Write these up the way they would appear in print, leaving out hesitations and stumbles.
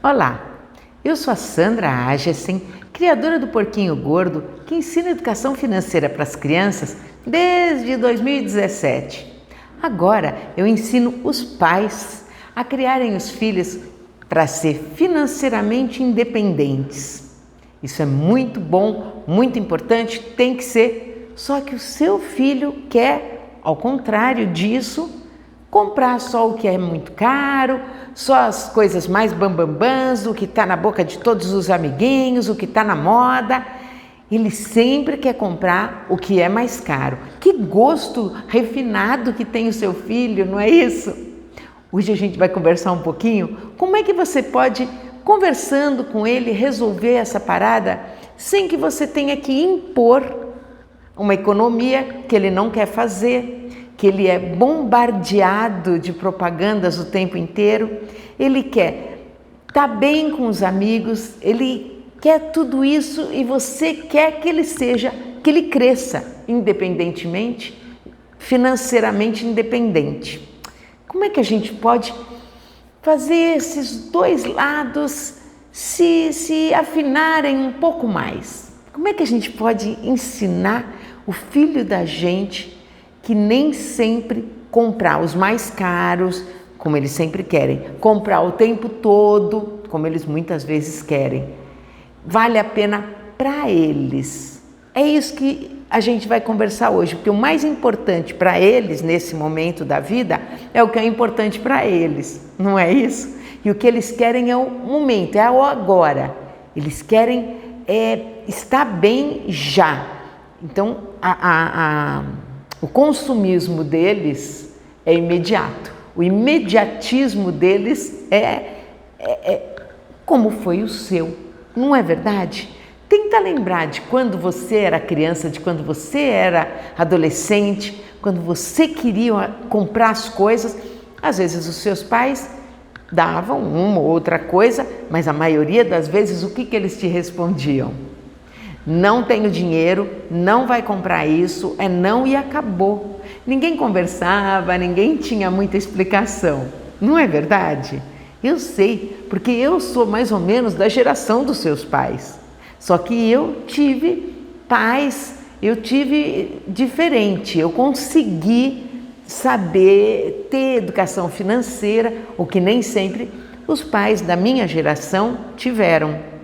Olá, eu sou a Sandra Agessen, criadora do Porquinho Gordo, que ensina educação financeira para as crianças desde 2017. Agora eu ensino os pais a criarem os filhos para ser financeiramente independentes. Isso é muito bom, muito importante, tem que ser. Só que o seu filho quer, ao contrário disso, comprar só o que é muito caro, só as coisas mais bambambãs, o que está na boca de todos os amiguinhos, o que está na moda. Ele sempre quer comprar o que é mais caro. Que gosto refinado que tem o seu filho, não é isso? Hoje a gente vai conversar um pouquinho como é que você pode, conversando com ele, resolver essa parada sem que você tenha que impor uma economia que ele não quer fazer, que ele é bombardeado de propagandas o tempo inteiro. Ele quer estar bem com os amigos, ele quer tudo isso e você quer que ele cresça independentemente, financeiramente independente. Como é que a gente pode fazer esses dois lados se afinarem um pouco mais? Como é que a gente pode ensinar o filho da gente que nem sempre comprar os mais caros, como eles sempre querem, comprar o tempo todo, como eles muitas vezes querem, vale a pena para eles? É isso que a gente vai conversar hoje, porque o mais importante para eles nesse momento da vida é o que é importante para eles, não é isso? E o que eles querem é o momento, é o agora. Eles querem estar bem já. Então, o consumismo deles é imediato. O imediatismo deles é como foi o seu, não é verdade? Tenta lembrar de quando você era criança, de quando você era adolescente, quando você queria comprar as coisas. Às vezes os seus pais davam uma ou outra coisa, mas a maioria das vezes o que eles te respondiam? Não tenho dinheiro, não vai comprar isso, é não e acabou. Ninguém conversava, ninguém tinha muita explicação, não é verdade? Eu sei, porque eu sou mais ou menos da geração dos seus pais. Só que eu tive pais, eu tive diferente, eu consegui saber ter educação financeira, o que nem sempre os pais da minha geração tiveram.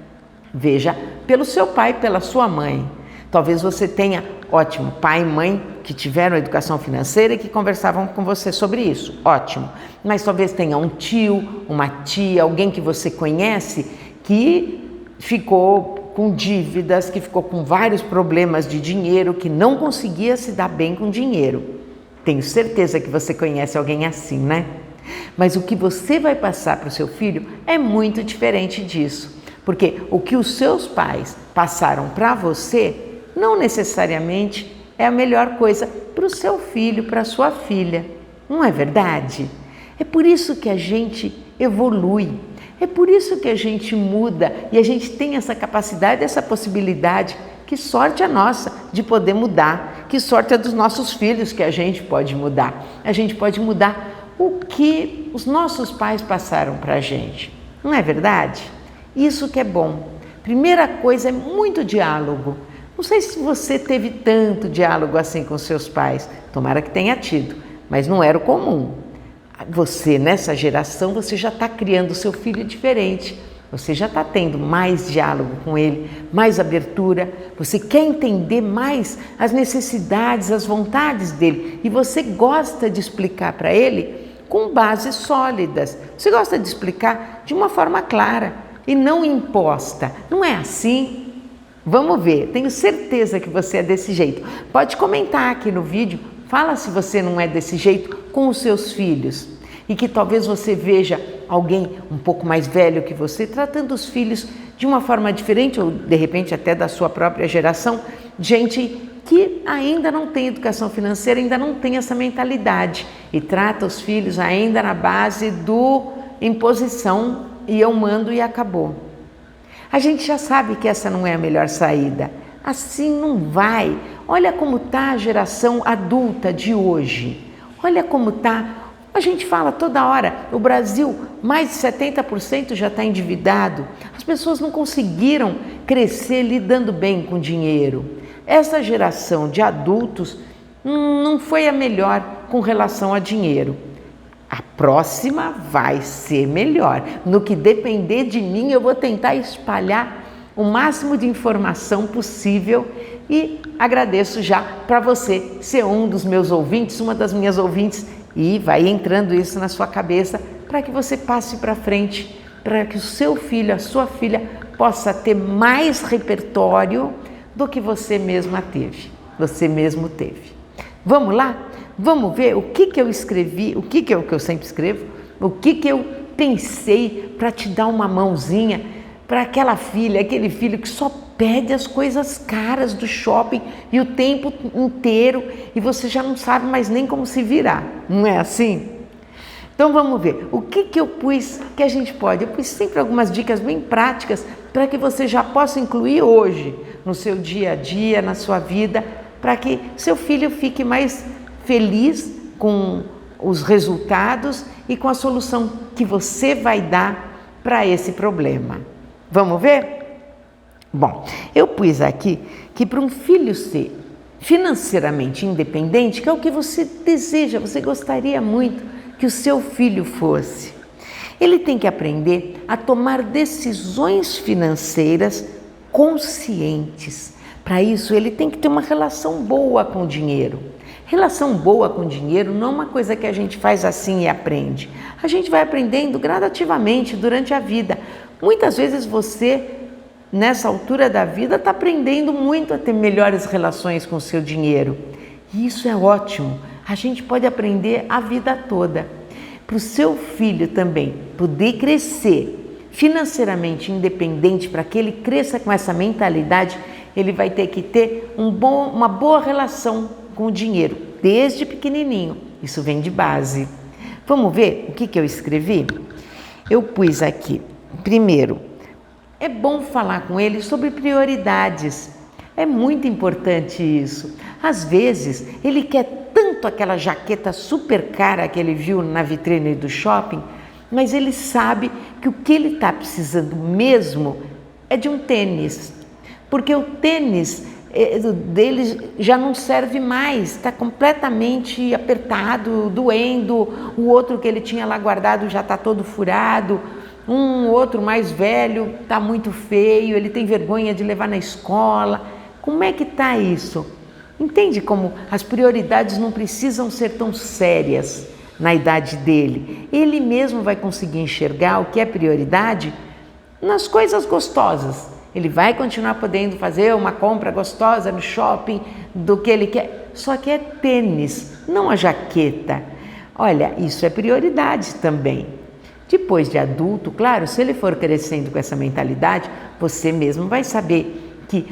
Veja, pelo seu pai, pela sua mãe. Talvez você tenha, ótimo, pai e mãe que tiveram educação financeira e que conversavam com você sobre isso, ótimo. Mas talvez tenha um tio, uma tia, alguém que você conhece que ficou com dívidas, que ficou com vários problemas de dinheiro, que não conseguia se dar bem com dinheiro. Tenho certeza que você conhece alguém assim, né? Mas o que você vai passar para o seu filho é muito diferente disso. Porque o que os seus pais passaram para você não necessariamente é a melhor coisa para o seu filho, para a sua filha. Não é verdade? É por isso que a gente evolui. É por isso que a gente muda e a gente tem essa capacidade, essa possibilidade. Que sorte a nossa de poder mudar. Que sorte a dos nossos filhos que a gente pode mudar. A gente pode mudar o que os nossos pais passaram para a gente. Não é verdade? Isso que é bom. Primeira coisa é muito diálogo. Não sei se você teve tanto diálogo assim com seus pais. Tomara que tenha tido, mas não era o comum. Você, nessa geração, você já está criando o seu filho diferente. Você já está tendo mais diálogo com ele, mais abertura. Você quer entender mais as necessidades, as vontades dele. E você gosta de explicar para ele com bases sólidas. Você gosta de explicar de uma forma clara e não imposta. Não é assim? Vamos ver. Tenho certeza que você é desse jeito. Pode comentar aqui no vídeo. Fala se você não é desse jeito com os seus filhos e que talvez você veja alguém um pouco mais velho que você tratando os filhos de uma forma diferente ou de repente até da sua própria geração, gente que ainda não tem educação financeira, ainda não tem essa mentalidade e trata os filhos ainda na base do imposição e eu mando e acabou. A gente já sabe que essa não é a melhor saída. Assim não vai. Olha como está a geração adulta de hoje. Olha como está A gente fala toda hora, o Brasil, mais de 70% já está endividado. As pessoas não conseguiram crescer lidando bem com dinheiro. Essa geração de adultos não foi a melhor com relação a dinheiro. A próxima vai ser melhor. No que depender de mim, eu vou tentar espalhar o máximo de informação possível e agradeço já para você ser um dos meus ouvintes, uma das minhas ouvintes, e vai entrando isso na sua cabeça para que você passe para frente, para que o seu filho, a sua filha possa ter mais repertório do que você mesma teve, você mesmo teve. Vamos lá? Vamos ver o que eu escrevi, o que eu sempre escrevo, o que eu pensei para te dar uma mãozinha para aquela filha, aquele filho que só pede as coisas caras do shopping e o tempo inteiro e você já não sabe mais nem como se virar, não é assim? Então vamos ver, o que eu pus que a gente pode? Eu pus sempre algumas dicas bem práticas para que você já possa incluir hoje no seu dia a dia, na sua vida, para que seu filho fique mais feliz com os resultados e com a solução que você vai dar para esse problema. Vamos ver? Bom, eu pus aqui que para um filho ser financeiramente independente, que é o que você deseja, você gostaria muito que o seu filho fosse, ele tem que aprender a tomar decisões financeiras conscientes. Para isso, ele tem que ter uma relação boa com o dinheiro. Relação boa com o dinheiro não é uma coisa que a gente faz assim e aprende. A gente vai aprendendo gradativamente durante a vida. Muitas vezes você, nessa altura da vida, está aprendendo muito a ter melhores relações com o seu dinheiro. E isso é ótimo. A gente pode aprender a vida toda. Para o seu filho também poder crescer financeiramente independente, para que ele cresça com essa mentalidade, ele vai ter que ter uma boa relação com o dinheiro, desde pequenininho. Isso vem de base. Vamos ver o que eu escrevi? Eu pus aqui, primeiro, é bom falar com ele sobre prioridades. É muito importante isso. Às vezes, ele quer tanto aquela jaqueta super cara que ele viu na vitrine do shopping, mas ele sabe que o que ele está precisando mesmo é de um tênis. Porque o tênis dele já não serve mais, está completamente apertado, doendo, o outro que ele tinha lá guardado já está todo furado, um outro mais velho está muito feio, ele tem vergonha de levar na escola. Como é que está isso? Entende como as prioridades não precisam ser tão sérias na idade dele? Ele mesmo vai conseguir enxergar o que é prioridade nas coisas gostosas. Ele vai continuar podendo fazer uma compra gostosa no shopping do que ele quer, só que é tênis, não a jaqueta. Olha, isso é prioridade também. Depois de adulto, claro, se ele for crescendo com essa mentalidade, você mesmo vai saber que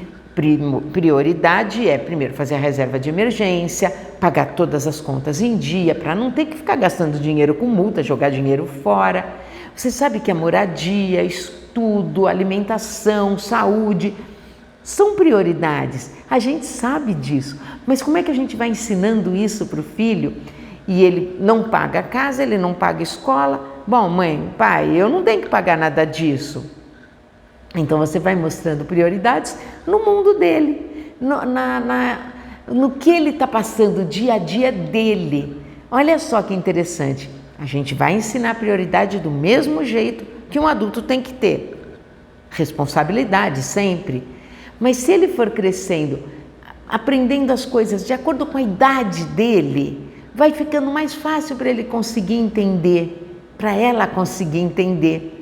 prioridade é primeiro fazer a reserva de emergência, pagar todas as contas em dia, para não ter que ficar gastando dinheiro com multa, jogar dinheiro fora. Você sabe que a moradia, estudo, alimentação, saúde são prioridades. A gente sabe disso, mas como é que a gente vai ensinando isso para o filho? E ele não paga a casa, ele não paga a escola. Bom, mãe, pai, eu não tenho que pagar nada disso. Então você vai mostrando prioridades no mundo dele, no que ele está passando, o dia a dia dele. Olha só que interessante, a gente vai ensinar prioridade do mesmo jeito que um adulto tem que ter. Responsabilidade sempre. Mas se ele for crescendo, aprendendo as coisas de acordo com a idade dele, vai ficando mais fácil para ele conseguir entender, para ela conseguir entender.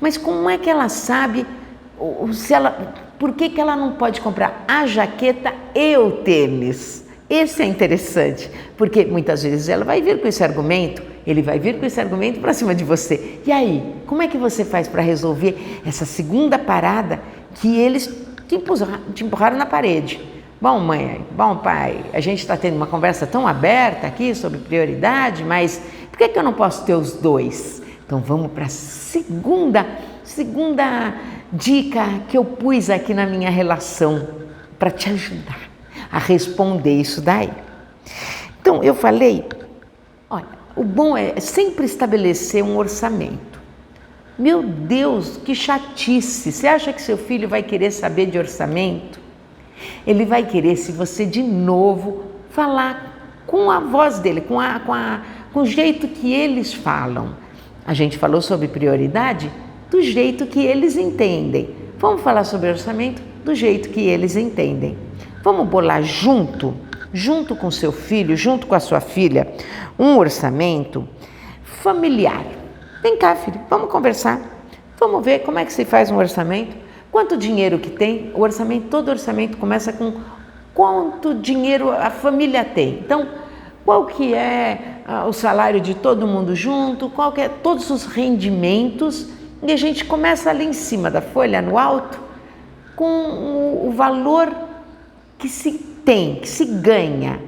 Mas como é que ela sabe por que ela não pode comprar a jaqueta e o tênis? Esse é interessante, porque muitas vezes ela vai vir com esse argumento, ele vai vir com esse argumento para cima de você. E aí, como é que você faz para resolver essa segunda parada que eles te empurraram na parede? Bom, mãe, bom, pai, a gente está tendo uma conversa tão aberta aqui sobre prioridade, mas por que eu não posso ter os dois? Então vamos para a segunda dica que eu pus aqui na minha relação para te ajudar a responder isso daí. Então eu falei, olha, o bom é sempre estabelecer um orçamento. Meu Deus, que chatice! Você acha que seu filho vai querer saber de orçamento? Ele vai querer se você de novo falar com a voz dele, com o jeito que eles falam. A gente falou sobre prioridade do jeito que eles entendem. Vamos falar sobre orçamento do jeito que eles entendem. Vamos bolar junto com seu filho, junto com a sua filha, um orçamento familiar. Vem cá, filho, vamos conversar. Vamos ver como é que se faz um orçamento. Quanto dinheiro que tem? O orçamento, todo orçamento começa com quanto dinheiro a família tem. Então, qual que é o salário de todo mundo junto, qual que é todos os rendimentos, e a gente começa ali em cima da folha, no alto, com o valor que se tem, que se ganha,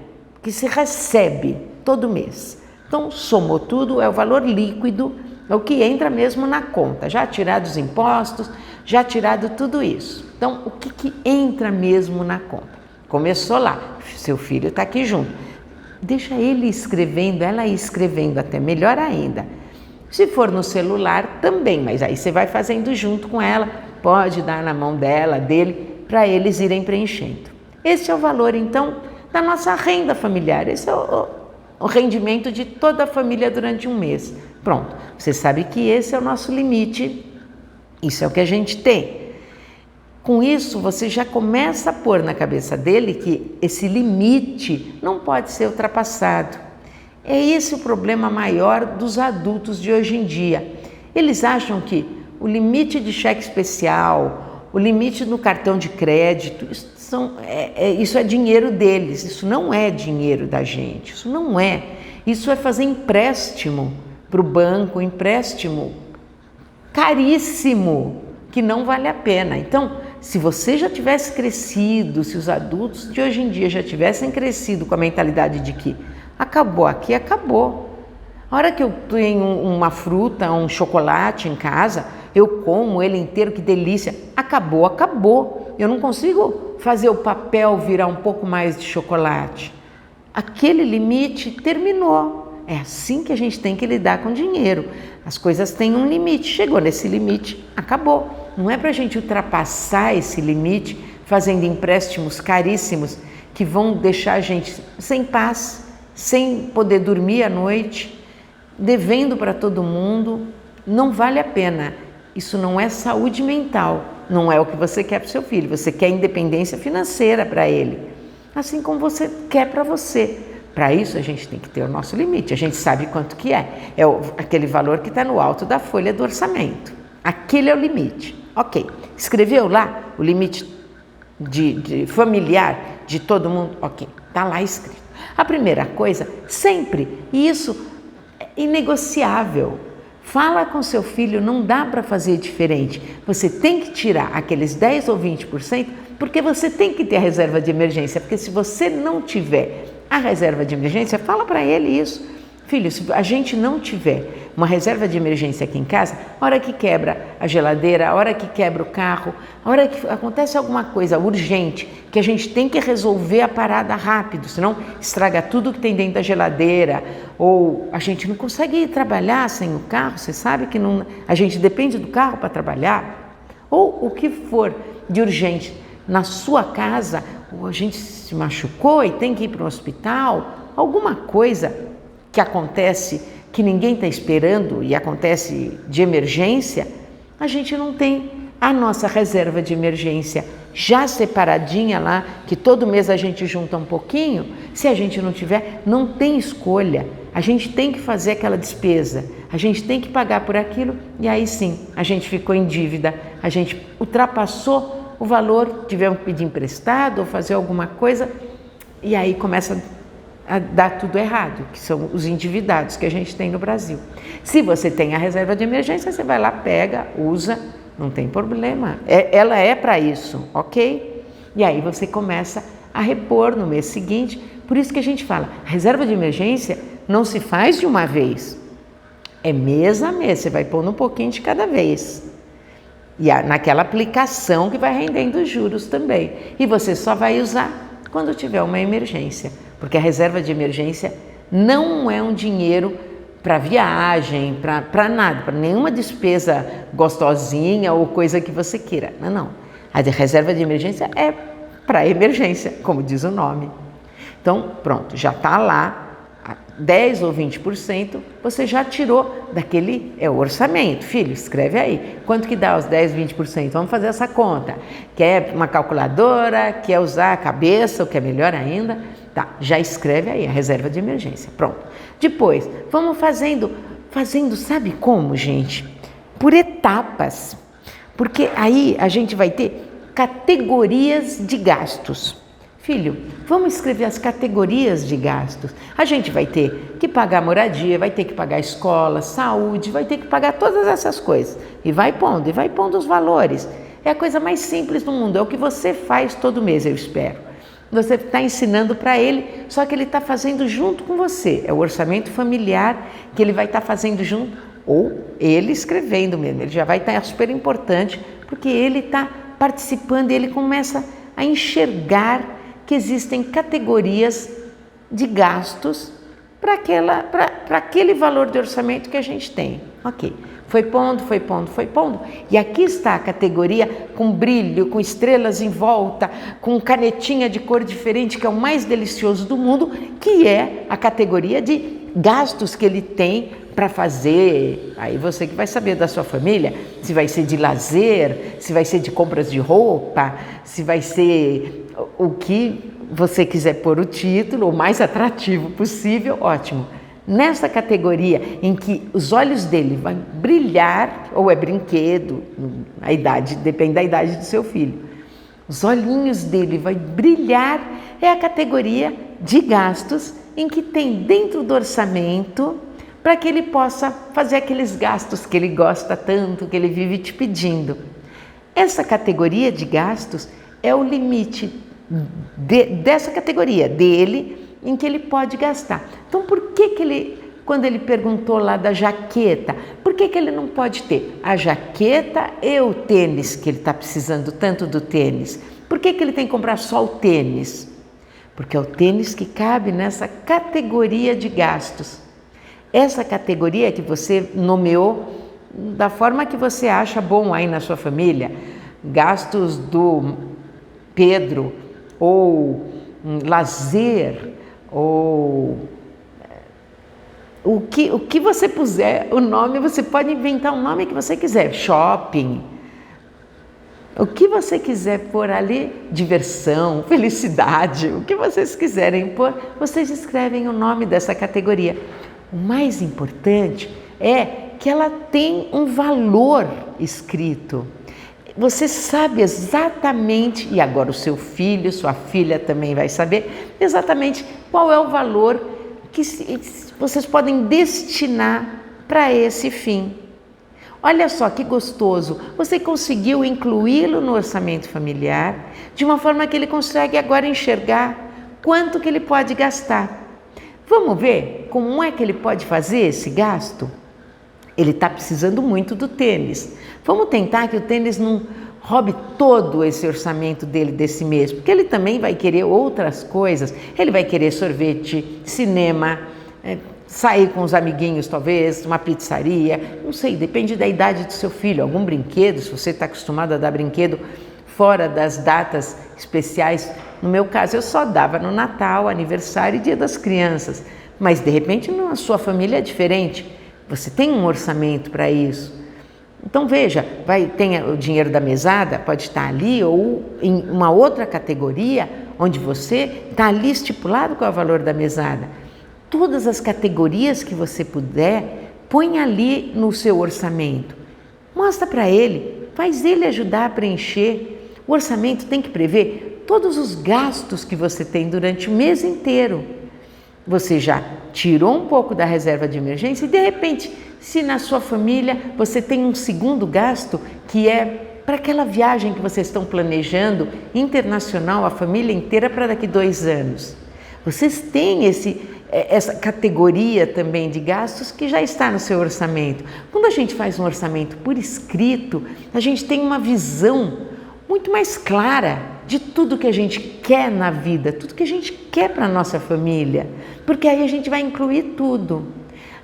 que se recebe todo mês. Então, somou tudo, é o valor líquido, é o que entra mesmo na conta, já tirado os impostos, já tirado tudo isso. Então, o que entra mesmo na conta? Começou lá, seu filho está aqui junto. Deixa ele escrevendo, ela escrevendo, até melhor ainda. Se for no celular, também, mas aí você vai fazendo junto com ela, pode dar na mão dela, dele, para eles irem preenchendo. Esse é o valor, então, da nossa renda familiar. Esse é o rendimento de toda a família durante um mês. Pronto, você sabe que esse é o nosso limite, isso é o que a gente tem. Com isso, você já começa a pôr na cabeça dele que esse limite não pode ser ultrapassado. É esse o problema maior dos adultos de hoje em dia. Eles acham que o limite de cheque especial, o limite no cartão de crédito, isso é dinheiro deles, isso não é dinheiro da gente, isso não é. Isso é fazer empréstimo para o banco, empréstimo caríssimo, que não vale a pena. Então, se você já tivesse crescido, se os adultos de hoje em dia já tivessem crescido com a mentalidade de que acabou aqui, acabou. A hora que eu tenho uma fruta, um chocolate em casa, eu como ele inteiro, que delícia. Acabou, acabou. Eu não consigo fazer o papel virar um pouco mais de chocolate. Aquele limite terminou. É assim que a gente tem que lidar com dinheiro. As coisas têm um limite. Chegou nesse limite, acabou. Não é para a gente ultrapassar esse limite fazendo empréstimos caríssimos que vão deixar a gente sem paz, sem poder dormir à noite, devendo para todo mundo. Não vale a pena. Isso não é saúde mental, não é o que você quer para o seu filho. Você quer independência financeira para ele, assim como você quer para você. Para isso a gente tem que ter o nosso limite, a gente sabe quanto que é aquele valor que está no alto da folha do orçamento. Aquele é o limite. Ok, escreveu lá o limite de familiar de todo mundo? Ok, está lá escrito. A primeira coisa, sempre, e isso é inegociável, fala com seu filho, não dá para fazer diferente. Você tem que tirar aqueles 10 ou 20%, porque você tem que ter a reserva de emergência, porque se você não tiver a reserva de emergência, fala para ele isso. Filho, se a gente não tiver uma reserva de emergência aqui em casa, a hora que quebra a geladeira, a hora que quebra o carro, a hora que acontece alguma coisa urgente, que a gente tem que resolver a parada rápido, senão estraga tudo que tem dentro da geladeira, ou a gente não consegue ir trabalhar sem o carro, você sabe que não, a gente depende do carro para trabalhar, ou o que for de urgente na sua casa, ou a gente se machucou e tem que ir para o hospital, alguma coisa que acontece que ninguém está esperando e acontece de emergência, a gente não tem a nossa reserva de emergência já separadinha lá, que todo mês a gente junta um pouquinho. Se a gente não tiver, não tem escolha, a gente tem que fazer aquela despesa, a gente tem que pagar por aquilo, e aí sim, a gente ficou em dívida, a gente ultrapassou o valor, tivemos que pedir emprestado ou fazer alguma coisa, e aí começa a dar tudo errado, que são os endividados que a gente tem no Brasil. Se você tem a reserva de emergência, você vai lá, pega, usa, não tem problema. Ela é para isso, ok? E aí você começa a repor no mês seguinte. Por isso que a gente fala, a reserva de emergência não se faz de uma vez. É mês a mês, você vai pondo um pouquinho de cada vez. E naquela aplicação que vai rendendo juros também. E você só vai usar quando tiver uma emergência. Porque a reserva de emergência não é um dinheiro para viagem, para nada, para nenhuma despesa gostosinha ou coisa que você queira. Não, não. A de reserva de emergência é para emergência, como diz o nome. Então, pronto, já está lá, 10 ou 20%, você já tirou daquele, é o orçamento. Filho, escreve aí, quanto que dá os 10, 20%? Vamos fazer essa conta. Quer uma calculadora, quer usar a cabeça, o que é melhor ainda? Tá, já escreve aí a reserva de emergência, pronto. Depois, vamos fazendo, sabe como, gente? Por etapas, porque aí a gente vai ter categorias de gastos. Filho, vamos escrever as categorias de gastos. A gente vai ter que pagar moradia, vai ter que pagar escola, saúde, vai ter que pagar todas essas coisas. E vai pondo os valores. É a coisa mais simples do mundo, é o que você faz todo mês, eu espero. Você está ensinando para ele, só que ele está fazendo junto com você. É o orçamento familiar que ele vai estar fazendo junto, ou ele escrevendo mesmo. Ele já vai estar super importante, porque ele está participando e ele começa a enxergar que existem categorias de gastos para aquele valor de orçamento que a gente tem. Ok, foi pondo. E aqui está a categoria com brilho, com estrelas em volta, com canetinha de cor diferente, que é o mais delicioso do mundo, que é a categoria de gastos que ele tem para fazer. Aí você que vai saber da sua família, se vai ser de lazer, se vai ser de compras de roupa, se vai ser o que você quiser pôr o título, o mais atrativo possível, ótimo. Nessa categoria em que os olhos dele vão brilhar, ou é brinquedo, a idade, depende da idade do seu filho, os olhinhos dele vão brilhar, é a categoria de gastos em que tem dentro do orçamento para que ele possa fazer aqueles gastos que ele gosta tanto, que ele vive te pedindo. Essa categoria de gastos é o limite dessa categoria dele em que ele pode gastar. Então, por que ele, quando ele perguntou lá da jaqueta, por que ele não pode ter a jaqueta e o tênis, que ele está precisando tanto do tênis? Por que ele tem que comprar só o tênis? Porque é o tênis que cabe nessa categoria de gastos. Essa categoria que você nomeou da forma que você acha bom aí na sua família, gastos do Pedro, ou lazer, ou o que você puser, o nome, você pode inventar o nome que você quiser, shopping, o que você quiser pôr ali, diversão, felicidade, o que vocês quiserem pôr, vocês escrevem o nome dessa categoria. O mais importante é que ela tem um valor escrito. Você sabe exatamente, e agora o seu filho, sua filha também vai saber, exatamente qual é o valor que vocês podem destinar para esse fim. Olha só que gostoso, você conseguiu incluí-lo no orçamento familiar, de uma forma que ele consegue agora enxergar quanto que ele pode gastar. Vamos ver como é que ele pode fazer esse gasto? Ele está precisando muito do tênis. Vamos tentar que o tênis não roube todo esse orçamento dele desse mês, porque ele também vai querer outras coisas. Ele vai querer sorvete, cinema, sair com os amiguinhos talvez, uma pizzaria, não sei, depende da idade do seu filho. Algum brinquedo, se você está acostumado a dar brinquedo fora das datas especiais. No meu caso, eu só dava no Natal, aniversário e Dia das Crianças. Mas, de repente, na sua família é diferente. Você tem um orçamento para isso. Então, veja, tem o dinheiro da mesada, pode estar ali, ou em uma outra categoria, onde você está ali estipulado qual é o valor da mesada. Todas as categorias que você puder, põe ali no seu orçamento. Mostra para ele, faz ele ajudar a preencher. O orçamento tem que prever todos os gastos que você tem durante o mês inteiro. Você já tirou um pouco da reserva de emergência e, de repente, se na sua família você tem um segundo gasto, que é para aquela viagem que vocês estão planejando, internacional, a família inteira, para daqui 2 anos. Vocês têm essa categoria também de gastos que já está no seu orçamento. Quando a gente faz um orçamento por escrito, a gente tem uma visão muito mais clara de tudo que a gente quer na vida, tudo que a gente quer para a nossa família, porque aí a gente vai incluir tudo.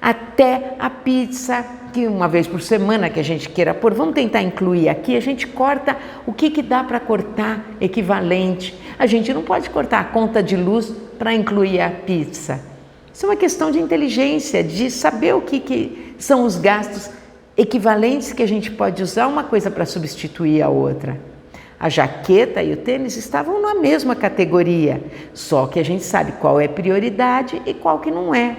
até a pizza, que uma vez por semana que a gente queira pôr, vamos tentar incluir aqui, a gente corta o que dá para cortar equivalente. A gente não pode cortar a conta de luz para incluir a pizza. Isso é uma questão de inteligência, de saber o que são os gastos equivalentes que a gente pode usar uma coisa para substituir a outra. A jaqueta e o tênis estavam na mesma categoria, só que a gente sabe qual é prioridade e qual que não é.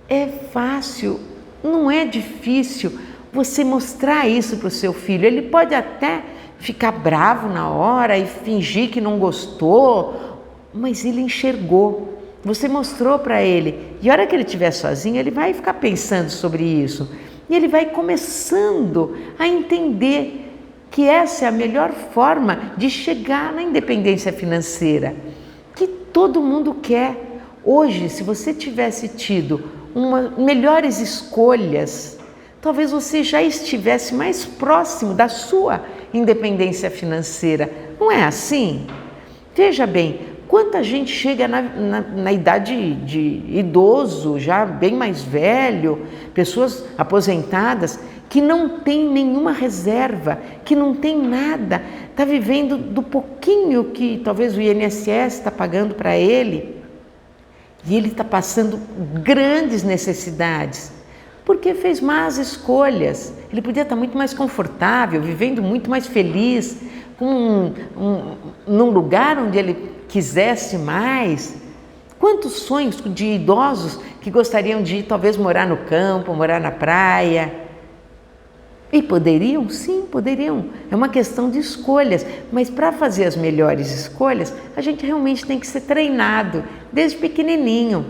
É fácil, não é difícil você mostrar isso para o seu filho. Ele pode até ficar bravo na hora e fingir que não gostou, mas ele enxergou. Você mostrou para ele, e a hora que ele estiver sozinho, ele vai ficar pensando sobre isso. E ele vai começando a entender que essa é a melhor forma de chegar na independência financeira, que todo mundo quer. Hoje, se você tivesse tido melhores escolhas, talvez você já estivesse mais próximo da sua independência financeira. Não é assim? Veja bem, quanta gente chega na idade de idoso, já bem mais velho, pessoas aposentadas, que não tem nenhuma reserva, que não tem nada, está vivendo do pouquinho que talvez o INSS está pagando para ele, e ele está passando grandes necessidades, porque fez más escolhas. Ele podia estar muito mais confortável, vivendo muito mais feliz, num lugar onde ele quisesse mais. Quantos sonhos de idosos que gostariam de talvez morar no campo, morar na praia. E poderiam? Sim, poderiam. É uma questão de escolhas, mas para fazer as melhores escolhas, a gente realmente tem que ser treinado desde pequenininho.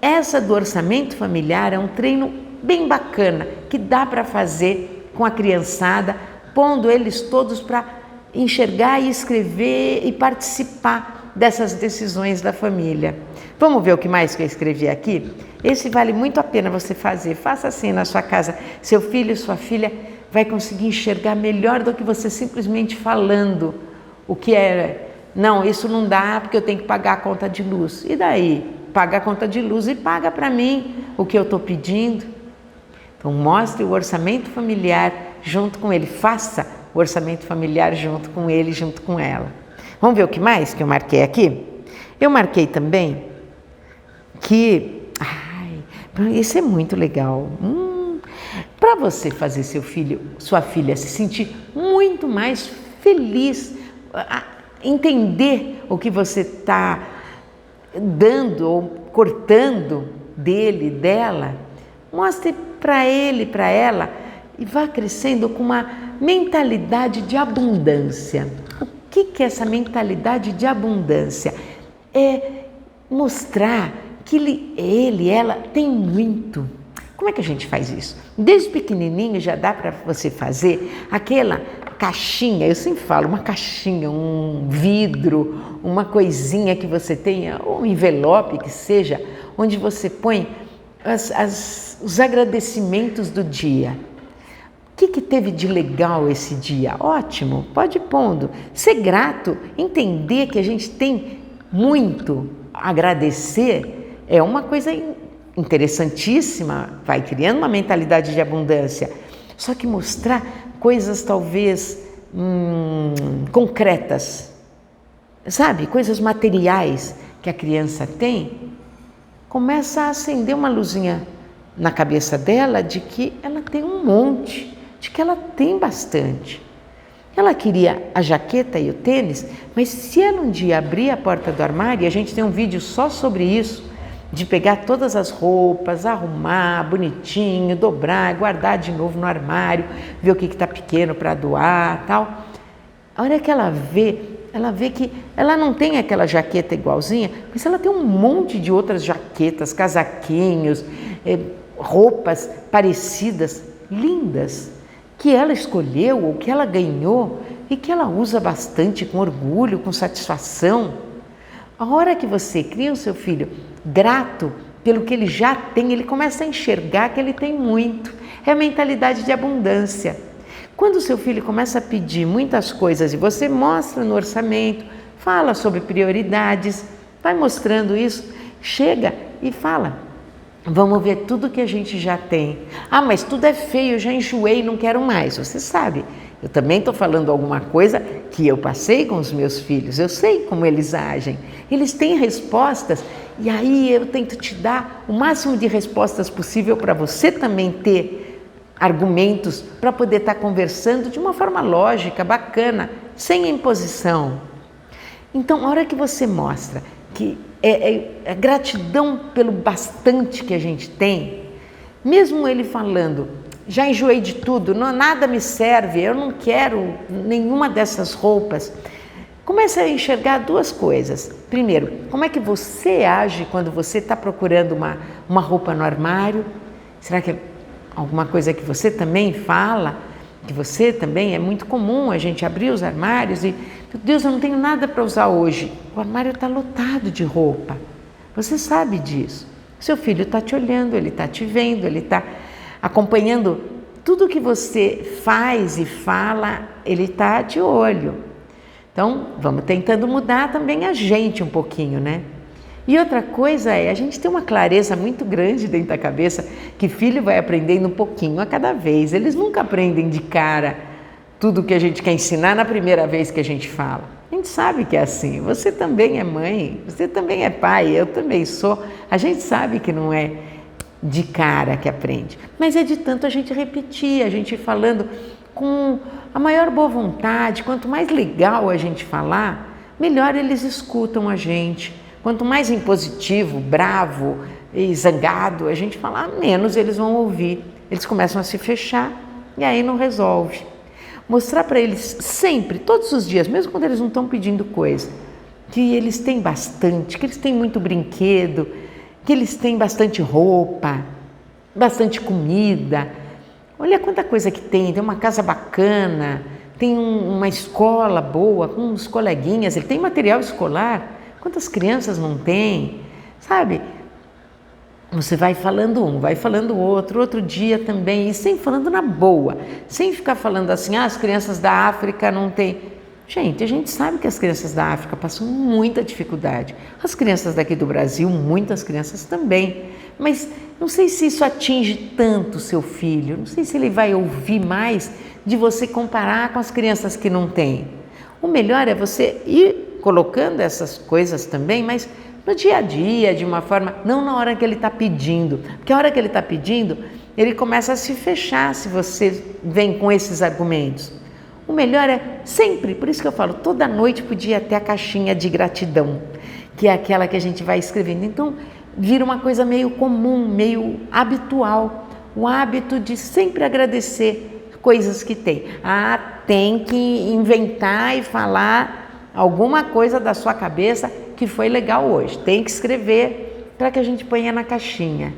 Essa do orçamento familiar é um treino bem bacana, que dá para fazer com a criançada, pondo eles todos para enxergar e escrever e participar dessas decisões da família. Vamos ver o que mais que eu escrevi aqui? Esse vale muito a pena você fazer. Faça assim na sua casa. Seu filho e sua filha vai conseguir enxergar melhor do que você simplesmente falando o que é. Não, isso não dá porque eu tenho que pagar a conta de luz. E daí? Paga a conta de luz e paga para mim o que eu estou pedindo. Então mostre o orçamento familiar junto com ele. Faça o orçamento familiar junto com ele, junto com ela. Vamos ver o que mais que eu marquei aqui? Eu marquei também que... isso é muito legal. Para você fazer seu filho, sua filha se sentir muito mais feliz, entender o que você está dando ou cortando dele, dela, mostre para ele, para ela, e vá crescendo com uma mentalidade de abundância. O que é essa mentalidade de abundância? É mostrar que ela tem muito. Como é que a gente faz isso? Desde pequenininho já dá para você fazer aquela caixinha, eu sempre falo, uma caixinha, um vidro, uma coisinha que você tenha, ou um envelope que seja, onde você põe os agradecimentos do dia. O que teve de legal esse dia? Ótimo, pode ir pondo. Ser grato, entender que a gente tem muito a agradecer, é uma coisa interessantíssima, vai criando uma mentalidade de abundância. Só que mostrar coisas talvez concretas, sabe? Coisas materiais que a criança tem, começa a acender uma luzinha na cabeça dela de que ela tem um monte, de que ela tem bastante. Ela queria a jaqueta e o tênis, mas se ela um dia abrir a porta do armário, e a gente tem um vídeo só sobre isso, de pegar todas as roupas, arrumar bonitinho, dobrar, guardar de novo no armário, ver o que está pequeno para doar, tal. A hora que ela vê que ela não tem aquela jaqueta igualzinha, mas ela tem um monte de outras jaquetas, casaquinhos, roupas parecidas, lindas, que ela escolheu ou que ela ganhou e que ela usa bastante com orgulho, com satisfação. A hora que você cria o seu filho grato pelo que ele já tem, ele começa a enxergar que ele tem muito. É a mentalidade de abundância. Quando o seu filho começa a pedir muitas coisas e você mostra no orçamento, fala sobre prioridades, vai mostrando isso, chega e fala: Vamos ver tudo que a gente já tem. Ah, mas tudo é feio, eu já enjoei, não quero mais. Você sabe, eu também estou falando alguma coisa que eu passei com os meus filhos. Eu sei como eles agem. Eles têm respostas e aí eu tento te dar o máximo de respostas possível para você também ter argumentos para poder estar conversando de uma forma lógica, bacana, sem imposição. Então, a hora que você mostra que é gratidão pelo bastante que a gente tem, mesmo ele falando, já enjoei de tudo, não, nada me serve, eu não quero nenhuma dessas roupas. Começa a enxergar duas coisas. Primeiro, como é que você age quando você está procurando uma roupa no armário? Será que é alguma coisa que você também fala? Que você também, é muito comum a gente abrir os armários e, meu Deus, eu não tenho nada para usar hoje. O armário está lotado de roupa. Você sabe disso. Seu filho está te olhando, ele está te vendo, ele está acompanhando tudo que você faz e fala, ele está de olho. Então, vamos tentando mudar também a gente um pouquinho, né? E outra coisa é, a gente tem uma clareza muito grande dentro da cabeça que filho vai aprendendo um pouquinho a cada vez. Eles nunca aprendem de cara tudo que a gente quer ensinar na primeira vez que a gente fala. A gente sabe que é assim. Você também é mãe, você também é pai, eu também sou. A gente sabe que não é de cara que aprende, mas é de tanto a gente repetir, a gente falando com a maior boa vontade. Quanto mais legal a gente falar, melhor eles escutam a gente. Quanto mais impositivo, bravo e zangado a gente falar, menos eles vão ouvir. Eles começam a se fechar e aí não resolve. Mostrar para eles sempre, todos os dias, mesmo quando eles não estão pedindo coisa, que eles têm bastante, que eles têm muito brinquedo, que eles têm bastante roupa, bastante comida. Olha quanta coisa que tem uma casa bacana, tem uma escola boa, com uns coleguinhas, ele tem material escolar. Quantas crianças não tem, sabe? Você vai falando um, vai falando outro dia também, e sem falando na boa, sem ficar falando assim, as crianças da África não têm. Gente, a gente sabe que as crianças da África passam muita dificuldade. As crianças daqui do Brasil, muitas crianças também. Mas não sei se isso atinge tanto o seu filho, não sei se ele vai ouvir mais de você comparar com as crianças que não têm. O melhor é você ir colocando essas coisas também, mas no dia a dia, de uma forma, não na hora que ele está pedindo, porque a hora que ele está pedindo, ele começa a se fechar se você vem com esses argumentos. O melhor é sempre, por isso que eu falo, toda noite podia ter a caixinha de gratidão, que é aquela que a gente vai escrevendo. Então, vira uma coisa meio comum, meio habitual, o hábito de sempre agradecer coisas que tem. Tem que inventar e falar alguma coisa da sua cabeça que foi legal hoje. Tem que escrever para que a gente ponha na caixinha.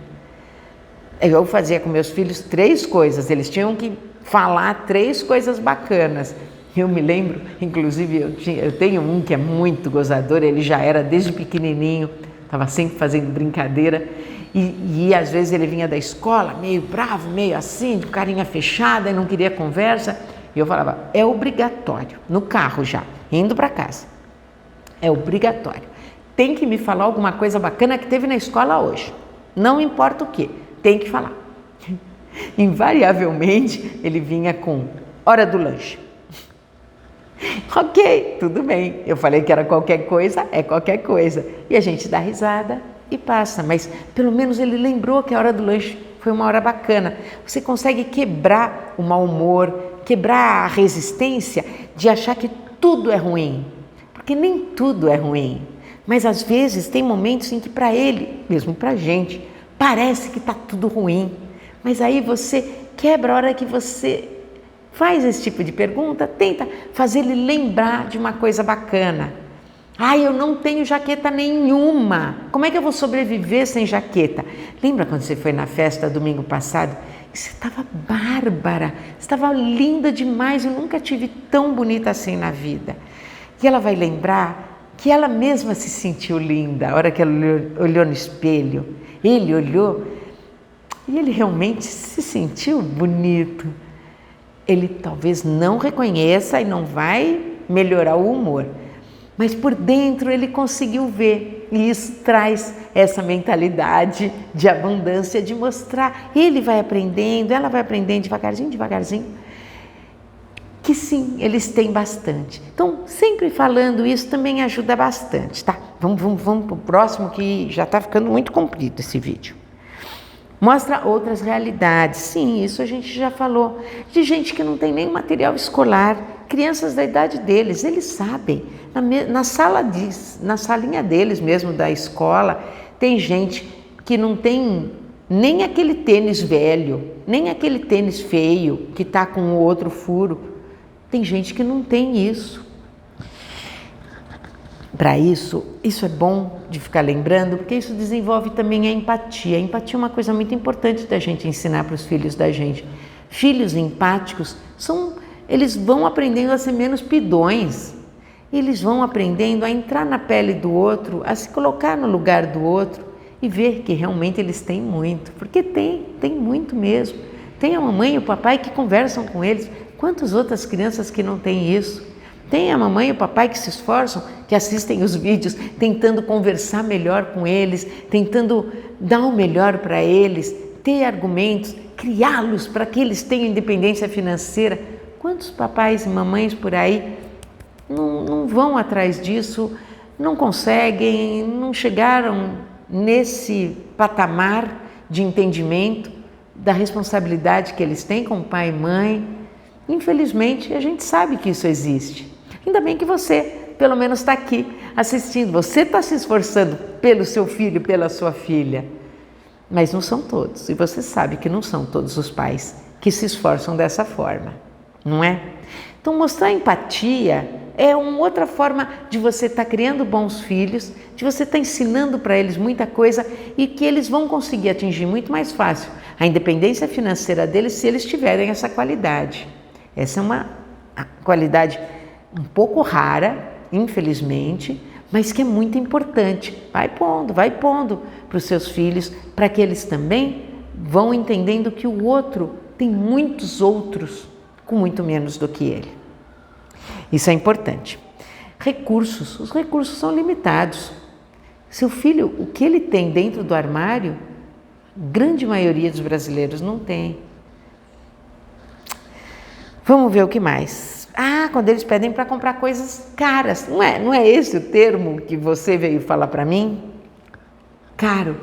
Eu fazia com meus filhos 3 coisas, eles tinham que falar 3 coisas bacanas. Eu me lembro, inclusive, eu tenho um que é muito gozador, ele já era desde pequenininho, estava sempre fazendo brincadeira, e às vezes ele vinha da escola meio bravo, meio assim, de carinha fechada, e não queria conversa, e eu falava, é obrigatório, no carro já, indo para casa, é obrigatório, tem que me falar alguma coisa bacana que teve na escola hoje, não importa o que, tem que falar. Invariavelmente ele vinha com hora do lanche. Ok, tudo bem, eu falei que era qualquer coisa, é qualquer coisa, e a gente dá risada e passa, mas pelo menos ele lembrou que a hora do lanche foi uma hora bacana. Você consegue quebrar o mau humor, quebrar a resistência de achar que tudo é ruim, porque nem tudo é ruim, mas às vezes tem momentos em que para ele, mesmo para a gente, parece que está tudo ruim, mas aí você quebra a hora que você faz esse tipo de pergunta, tenta fazer ele lembrar de uma coisa bacana. Eu não tenho jaqueta nenhuma, como é que eu vou sobreviver sem jaqueta? Lembra quando você foi na festa domingo passado? Você estava bárbara, você estava linda demais, eu nunca tive tão bonita assim na vida. E ela vai lembrar que ela mesma se sentiu linda, a hora que ela olhou no espelho. Ele olhou e ele realmente se sentiu bonito. Ele talvez não reconheça e não vai melhorar o humor, mas por dentro ele conseguiu ver E isso traz essa mentalidade de abundância, de mostrar, ele vai aprendendo, ela vai aprendendo devagarzinho, devagarzinho, que sim, eles têm bastante. Então, sempre falando isso também ajuda bastante, tá? Vamos para o próximo, que já está ficando muito comprido esse vídeo. Mostra outras realidades. Sim, isso a gente já falou. De gente que não tem nem material escolar, crianças da idade deles, eles sabem. Na salinha deles mesmo, da escola, tem gente que não tem nem aquele tênis velho, nem aquele tênis feio, que está com o outro furo. Tem gente que não tem isso. Para isso é bom de ficar lembrando, porque isso desenvolve também a empatia. A empatia é uma coisa muito importante da gente ensinar para os filhos da gente. Filhos empáticos eles vão aprendendo a ser menos pidões. Eles vão aprendendo a entrar na pele do outro, a se colocar no lugar do outro e ver que realmente eles têm muito, porque tem muito mesmo. Tem a mamãe e o papai que conversam com eles. Quantas outras crianças que não têm isso? Tem a mamãe e o papai que se esforçam, que assistem os vídeos, tentando conversar melhor com eles, tentando dar o melhor para eles, ter argumentos, criá-los para que eles tenham independência financeira. Quantos papais e mamães por aí não vão atrás disso, não conseguem, não chegaram nesse patamar de entendimento da responsabilidade que eles têm com pai e mãe? Infelizmente, a gente sabe que isso existe. Ainda bem que você, pelo menos, está aqui assistindo. Você está se esforçando pelo seu filho, pela sua filha. Mas não são todos. E você sabe que não são todos os pais que se esforçam dessa forma, não é? Então, mostrar empatia é uma outra forma de você estar criando bons filhos, de você estar ensinando para eles muita coisa e que eles vão conseguir atingir muito mais fácil a independência financeira deles se eles tiverem essa qualidade. Essa é uma qualidade um pouco rara, infelizmente, mas que é muito importante. Vai pondo para os seus filhos, para que eles também vão entendendo que o outro tem muitos outros com muito menos do que ele. Isso é importante. Recursos. Os recursos são limitados. Seu filho, o que ele tem dentro do armário, grande maioria dos brasileiros não tem. Vamos ver o que mais. Quando eles pedem para comprar coisas caras. Não é esse o termo que você veio falar para mim? Caro.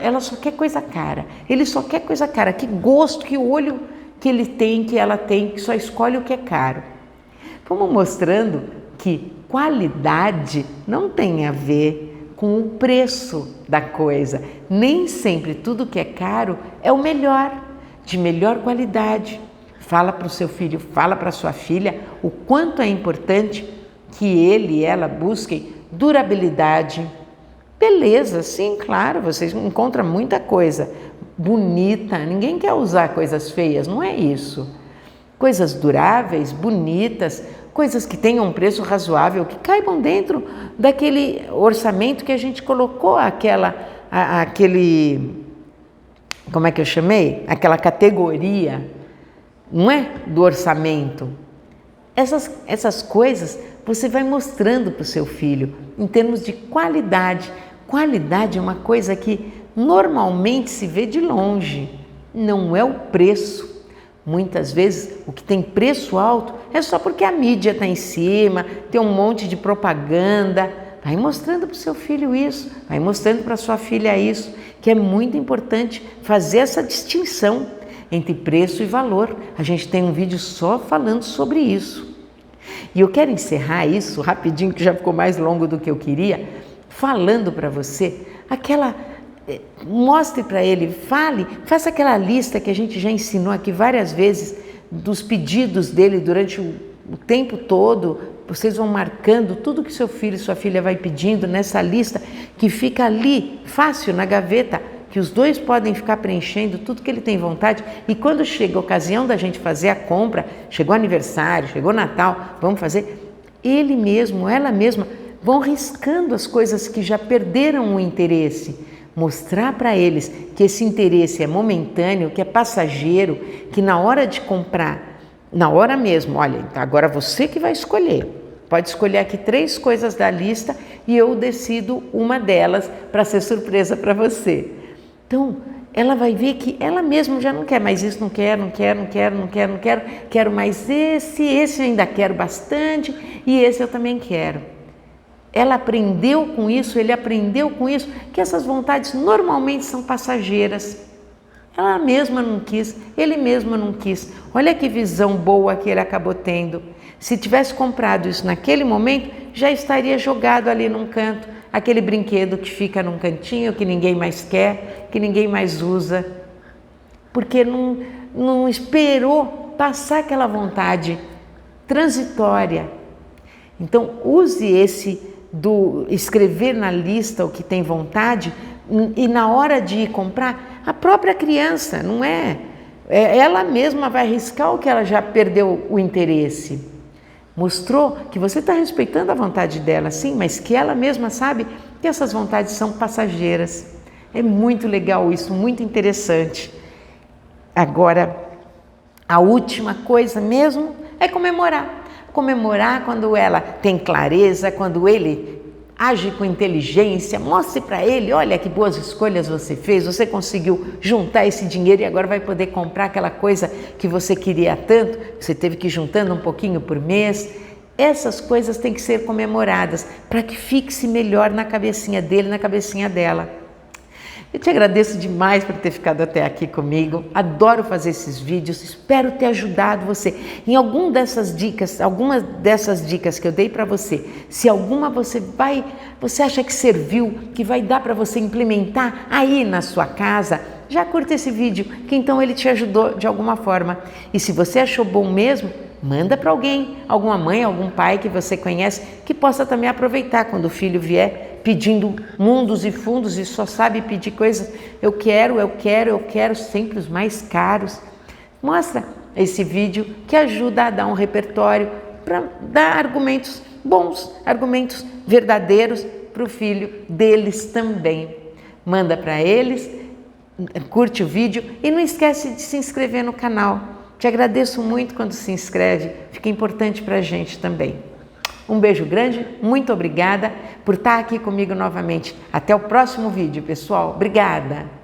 Ela só quer coisa cara. Ele só quer coisa cara. Que gosto, que olho que ele tem, que ela tem, que só escolhe o que é caro. Vamos mostrando que qualidade não tem a ver com o preço da coisa. Nem sempre tudo que é caro é o melhor, de melhor qualidade. Fala para o seu filho, fala para a sua filha o quanto é importante que ele e ela busquem durabilidade. Beleza, sim, claro, vocês encontram muita coisa bonita, ninguém quer usar coisas feias, não é isso. Coisas duráveis, bonitas, coisas que tenham um preço razoável, que caibam dentro daquele orçamento que a gente colocou, como é que eu chamei? Aquela categoria, não é? Do orçamento. Essas coisas você vai mostrando para o seu filho em termos de qualidade. Qualidade é uma coisa que normalmente se vê de longe, não é o preço. Muitas vezes o que tem preço alto é só porque a mídia está em cima, tem um monte de propaganda. Vai mostrando para o seu filho isso, vai mostrando para a sua filha isso, que é muito importante fazer essa distinção entre preço e valor. A gente tem um vídeo só falando sobre isso. E eu quero encerrar isso rapidinho, que já ficou mais longo do que eu queria, falando para você mostre para ele, faça aquela lista que a gente já ensinou aqui várias vezes, dos pedidos dele durante o tempo todo. Vocês vão marcando tudo que seu filho e sua filha vai pedindo nessa lista, que fica ali, fácil, na gaveta, que os dois podem ficar preenchendo tudo que ele tem vontade. E quando chega a ocasião da gente fazer a compra, chegou aniversário, chegou Natal, vamos fazer, ele mesmo, ela mesma, vão riscando as coisas que já perderam o interesse. Mostrar para eles que esse interesse é momentâneo, que é passageiro, que na hora de comprar, na hora mesmo, olha, agora você que vai escolher. Pode escolher aqui 3 coisas da lista e eu decido uma delas para ser surpresa para você. Então, ela vai ver que ela mesma já não quer mais isso, não quero, quero mais esse eu ainda quero bastante e esse eu também quero. Ela aprendeu com isso, ele aprendeu com isso, que essas vontades normalmente são passageiras. Ela mesma não quis, ele mesmo não quis. Olha que visão boa que ele acabou tendo. Se tivesse comprado isso naquele momento, já estaria jogado ali num canto, aquele brinquedo que fica num cantinho, que ninguém mais quer, que ninguém mais usa, porque não esperou passar aquela vontade transitória. Então, use esse do escrever na lista o que tem vontade e na hora de ir comprar, a própria criança, não é? Ela mesma vai arriscar o que ela já perdeu o interesse. Mostrou que você está respeitando a vontade dela, sim, mas que ela mesma sabe que essas vontades são passageiras. É muito legal isso, muito interessante. Agora, a última coisa mesmo é comemorar. Comemorar quando ela tem clareza, quando ele age com inteligência, mostre para ele, olha que boas escolhas você fez, você conseguiu juntar esse dinheiro e agora vai poder comprar aquela coisa que você queria tanto, você teve que ir juntando um pouquinho por mês. Essas coisas têm que ser comemoradas para que fixe melhor na cabecinha dele, na cabecinha dela. Eu te agradeço demais por ter ficado até aqui comigo, adoro fazer esses vídeos, espero ter ajudado você. Em algumas dessas dicas que eu dei para você, se alguma você acha que serviu, que vai dar para você implementar aí na sua casa, já curta esse vídeo, que então ele te ajudou de alguma forma. E se você achou bom mesmo, manda para alguém, alguma mãe, algum pai que você conhece, que possa também aproveitar quando o filho vier pedindo mundos e fundos e só sabe pedir coisas, eu quero, sempre os mais caros. Mostra esse vídeo que ajuda a dar um repertório para dar argumentos bons, argumentos verdadeiros para o filho deles também. Manda para eles, curte o vídeo e não esquece de se inscrever no canal. Te agradeço muito quando se inscreve, fica importante para a gente também. Um beijo grande, muito obrigada por estar aqui comigo novamente. Até o próximo vídeo, pessoal. Obrigada!